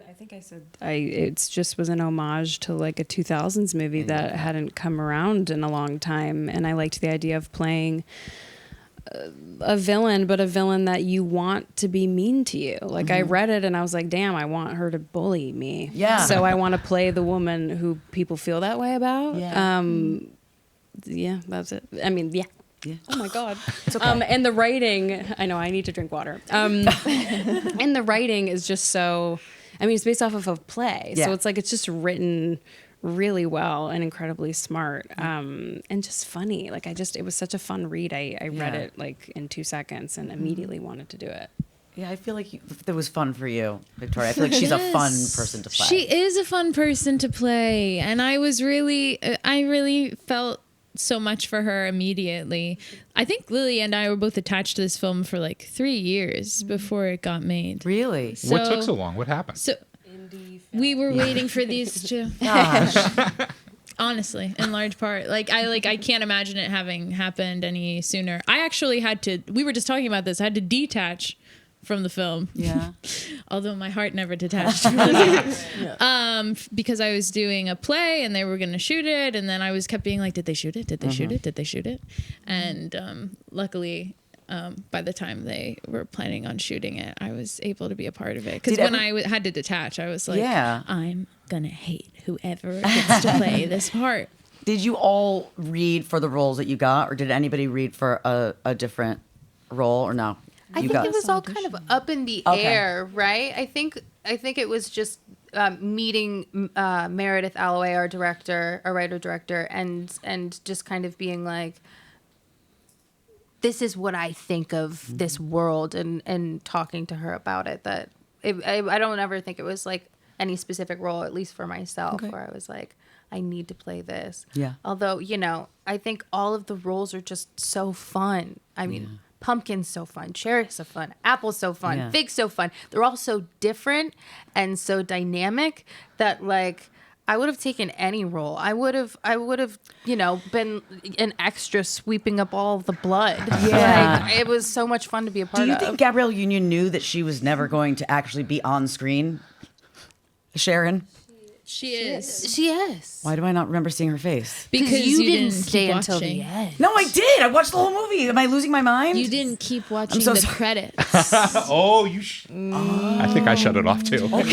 I think I said it just was an homage to like a 2000s movie that hadn't come around in a long time, and I liked the idea of playing a villain, but a villain that you want to be mean to you. Like I read it and I was like, damn, I want her to bully me. Yeah. So I want to play the woman who people feel that way about. Yeah. Yeah, that's it. I mean, yeah. Yeah. Oh my God. It's okay. And the writing, I know I need to drink water. And the writing is just so, I mean, it's based off of a play. Yeah. So it's like, it's just written really well and incredibly smart, and just funny. Like it was such a fun read. I read Yeah. it like in 2 seconds and immediately wanted to do it. Yeah, I feel like it was fun for you, Victoria. I feel like she's a fun person to play. She is a fun person to play, and I really felt so much for her immediately. I think Lily and I were both attached to this film for like 3 years before it got made. Really? What took so long? What happened? So we were waiting for these to. Gosh. Honestly, in large part, I can't imagine it having happened any sooner. I actually had to. We were just talking about this. I had to detach from the film. Yeah. Although my heart never detached from the film. Because I was doing a play and they were going to shoot it, and then I kept being like, "Did they shoot it? Did they shoot it? Did they shoot it?" And luckily. By the time they were planning on shooting it, I was able to be a part of it. Because when I had to detach, I was like, Yeah. I'm going to hate whoever gets to play this part. Did you all read for the roles that you got, or did anybody read for a different role, or no? I think it was all kind of up in the Okay. air, right? I think it was just meeting Meredith Alloway, our writer-director, and just kind of being like, this is what I think of this world, and talking to her about it. That I don't ever think it was like any specific role, at least for myself, where I was like, I need to play this. Yeah. Although, I think all of the roles are just so fun. I mean, pumpkin's so fun, cherry's so fun, apple's so fun, Yeah. fig's so fun. They're all so different and so dynamic that like I would have taken any role. I would have, been an extra sweeping up all the blood. Yeah. Like, it was so much fun to be a part Do you of. think Gabrielle Union knew that she was never going to actually be on screen? Sharon? She is. She is. Why do I not remember seeing her face? Because you didn't didn't stay keep until watching. the end. No, I did. I watched the whole movie. Am I losing my mind? You didn't keep watching so the sorry. credits. Oh, I think I shut it off too. Okay. We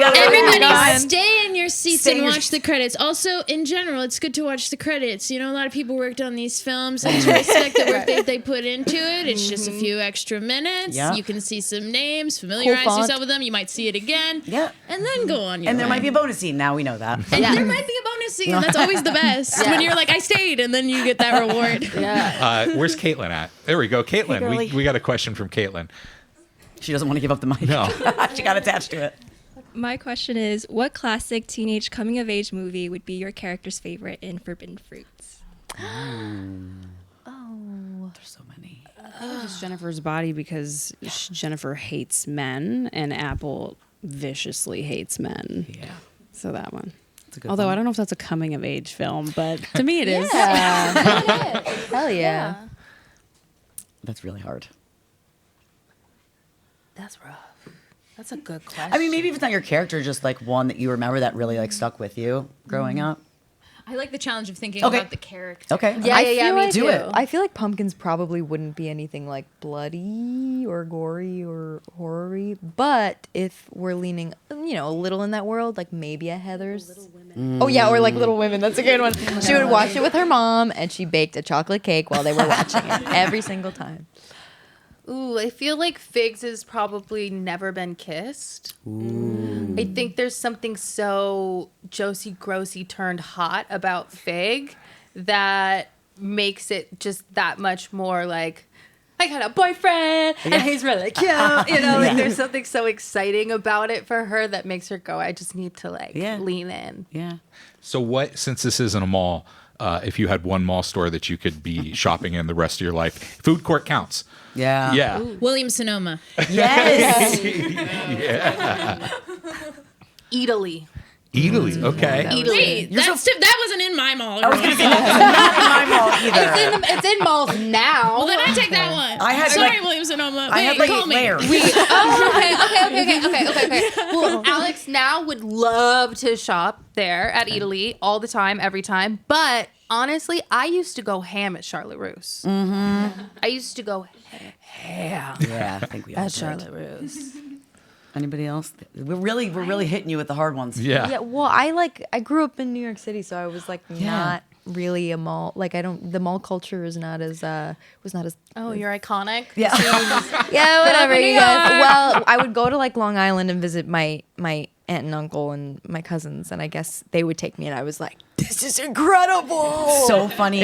got Everybody stay in your seats Stay and in your watch the credits. Also, in general, it's good to watch the credits. A lot of people worked on these films, and to respect the work that they put into it. It's just a few extra minutes. Yeah. You can see some names, familiarize font. yourself with them. You might see it again. Yeah. And then go on your And there way. might be a bonus scene. Now we know that. And there might be a bonus scene. That's always the best. When you're like, I stayed, and then you get that reward. Where's Caitlin at? There we go. Caitlin, girly. we got a question from Caitlin. She doesn't want to give up the mic. No. She got attached to it. My question is, what classic teenage coming-of-age movie would be your character's favorite in Forbidden Fruits? There's so many. Just Jennifer's Body because Jennifer hates men and Apple viciously hates men. Yeah. So that one. That's a good Although one. I don't know if that's a coming of age film, but to me it is. Hell yeah. That's really hard. That's rough. That's a good question. I mean, maybe if it's not your character, just like one that you remember that really like stuck with you growing up. I like the challenge of thinking Okay. about the character. Okay. Me Do too. it. I feel like pumpkins probably wouldn't be anything like bloody or gory or horror-y. But if we're leaning, a little in that world, like maybe a Heather's. Oh yeah, or like Little Women. That's a good one. She would watch it with her mom, and she baked a chocolate cake while they were watching it every single time. Ooh, I feel like Figs has probably never been kissed. Ooh. I think there's something so Josie Grossy turned hot about Fig that makes it just that much more like, I got a boyfriend and he's really cute. Like there's something so exciting about it for her that makes her go, I just need to lean in. Yeah. So since this isn't a mall, if you had one mall store that you could be shopping in the rest of your life, food court counts. Yeah. Yeah. Williams-Sonoma. Yes. Italy. Italy. Okay. Wait, that wasn't in my mall. I was gonna say not in my mall either. It's in malls now. Well, then I take that one. I had Sorry, like- Williams-Sonoma. I had like call 8 me. layers. Okay. Well, Alex now would love to shop there at Italy all the time, every time. But honestly, I used to go ham at Charlotte Russe. Mm-hmm. I used to go ham Yeah, I think we all at did. Charlotte Russe. Anybody else? We're really hitting you with the hard ones. Yeah. Yeah, well, I grew up in New York City, so I was not really a mall. The mall culture is not as was not as. Oh, you're iconic. Yeah. Yeah, whatever New you guys. York. Well, I would go to Long Island and visit my aunt and uncle and my cousins, and I guess they would take me, and I was like, "This is incredible!" So funny.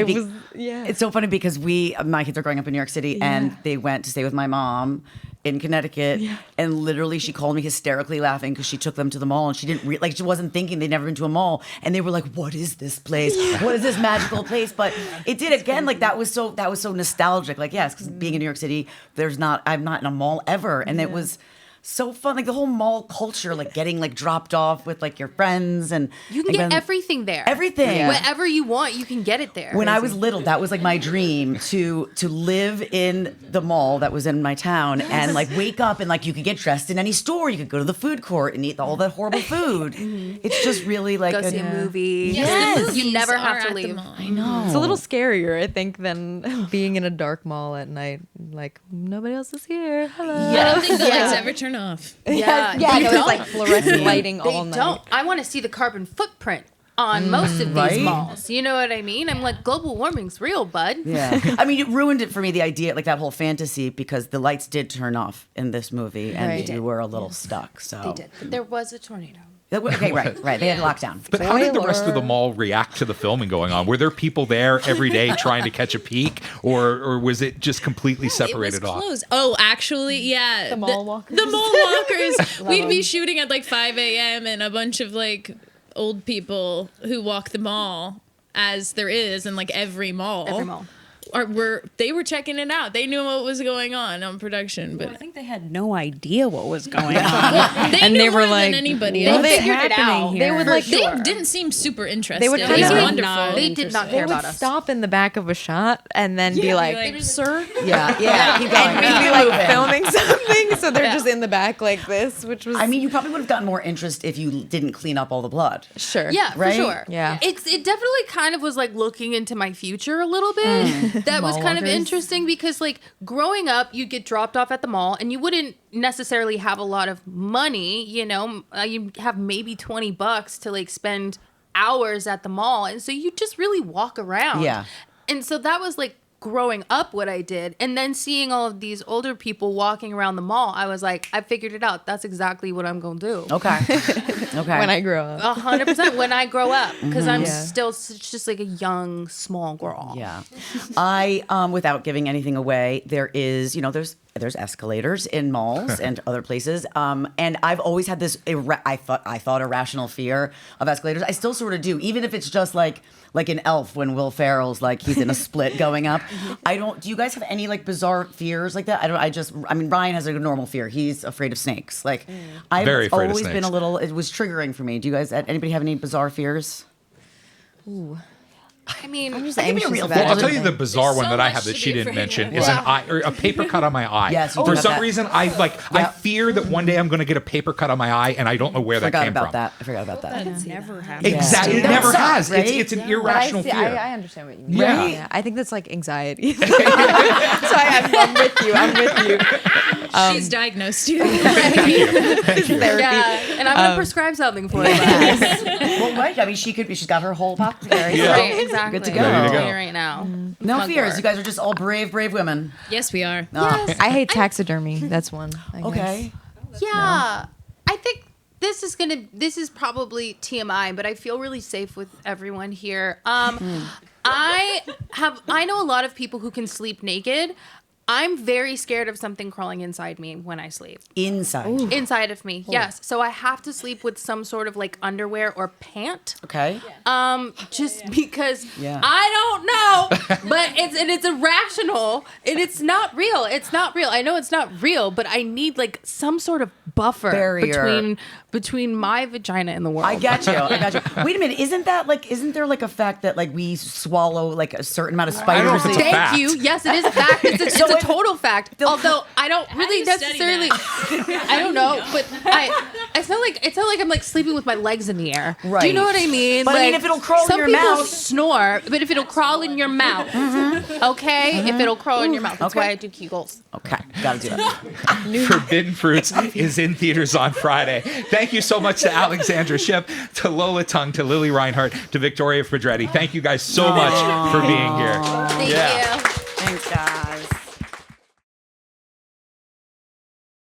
Yeah. It's so funny because my kids are growing up in New York City, and they went to stay with my mom in Connecticut, and literally she called me hysterically laughing because she took them to the mall, and she didn't she wasn't thinking they'd never been to a mall, and they were like, "What is this place? What is this magical place?" But it did again, that was so nostalgic. Yes, because being in New York City, I'm not in a mall ever, and it was so fun. The whole mall culture, getting dropped off with your friends, and You can get everything there. everything. Yeah. Whatever you want, you can get it there. When I was little, that was my dream to live in the mall that was in my town and wake up and you could get dressed in any store. You could go to the food court and eat all that horrible food. It's just really Go see a movie. Yes. You never have are to at the leave. mall. I know. It's a little scarier, I think, than being in a dark mall at night. Nobody else is here. Hello. I don't think the lights ever turn off. Yeah, Yeah, they there's don't. fluorescent lighting They all night. don't. I want to see the carbon footprint on most of these right? malls. You know what I mean? I'm like, global warming's real, bud. Yeah. I mean, it ruined it for me, the idea, that whole fantasy, because the lights did turn off in this movie and Right. you were a little stuck. So They did. But there was a tornado. Okay, right. They had lockdown. But how did the rest of the mall react to the filming going on? Were there people there every day trying to catch a peek, or was it just completely separated it was off? closed. Oh, actually, yeah. The mall walkers. The mall walkers. We'd be shooting at 5 a.m. and a bunch of old people who walk the mall, as there is in every mall. Every mall. They were checking it out. They knew what was going on production, but I think they had no idea what was going on. they and knew they were more like, than anybody "What's else. They figured it happening out. here?" They would They didn't seem super interested. They would it kind was of wonderful. They did not They care would about us. stop in the back of a shot and then be like, "Sir, Yeah. Keep going. and we'd be Moving. filming something, so they're just in the back like this, which was. I mean, you probably would have gotten more interest if you didn't clean up all the blood. sure. Yeah, Right? for sure. Yeah. It definitely kind of was looking into my future a little bit. That was Mall kind of walkers. interesting because growing up, you'd get dropped off at the mall and you wouldn't necessarily have a lot of money, you have maybe $20 to spend hours at the mall. And so you just really walk around. Yeah. And so that was growing up what I did, and then seeing all of these older people walking around the mall, I was like, I figured it out. That's exactly what I'm going to do. Okay. Okay. When I grow up. 100% when I grow up, because I'm still just like a young, small girl. Yeah. I, without giving anything away, there is, there's escalators in malls and other places. And I've always had this, I thought irrational fear of escalators. I still sort of do, even if it's just like an Elf when Will Ferrell's like, he's in a split going up. Do you guys have any like bizarre fears like that? I mean, Ryan has a normal fear. He's afraid of snakes. Like, I've always been a little, it was triggering for me. Do you guys, anybody have any bizarre fears? Ooh. I mean, I'm just I can be anxious real about fast. I'll tell you everything. the bizarre one so that I much have that to she do didn't for mention you. is an eye or a paper cut on my eye. Yes, you For did some that. reason, I fear that one day I'm going to get a paper cut on my eye, and I don't know where that came from. I forgot about that. Never happened. Exactly, it That never sucks, has. right? It's an irrational fear. I understand what you mean. Yeah. I think that's like anxiety. So I'm with you. I'm with you. She's diagnosed too. Therapy. yeah, and I'm going to prescribe something for you. Well, right. I mean, she's got her whole apothecary. Yeah. So Right, exactly. good to go. Ready to go. Right now. No Mugwort. fears. You guys are just all brave women. Yes, we are. I hate taxidermy. That's one. I Okay. Yeah. I think this is probably TMI, but I feel really safe with everyone here. I know a lot of people who can sleep naked. I'm very scared of something crawling inside me when I sleep. Inside. Inside of me, yes. So I have to sleep with some sort of like underwear or pant. Okay. Just because Yeah. I don't know, but it's irrational and it's not real. It's not real. I know it's not real, but I need like some sort of buffer Barrier. between my vagina and the world. I got you. Wait a minute. Isn't there like a fact that like we swallow like a certain amount of I don't know spiders? if it's a Thank fact. you. Yes, it is a fact. It's a total fact. Although I don't really do you study necessarily, I don't know, but it's not like I'm like sleeping with my legs in the air. Do you Right. know what I mean? But I mean, Like, if it'll crawl in some your people mouth- snore, but if it'll crawl in your mouth, okay? If it'll crawl in your mouth, that's Okay. why I do Kegels. Okay, gotta do that. Forbidden Fruits is in theaters on Friday. Thank you so much to Alexandra Shipp, to Lola Tung, to Lili Reinhart, to Victoria Pedretti. Thank you guys so much for being here. Thank you. Thanks, guys.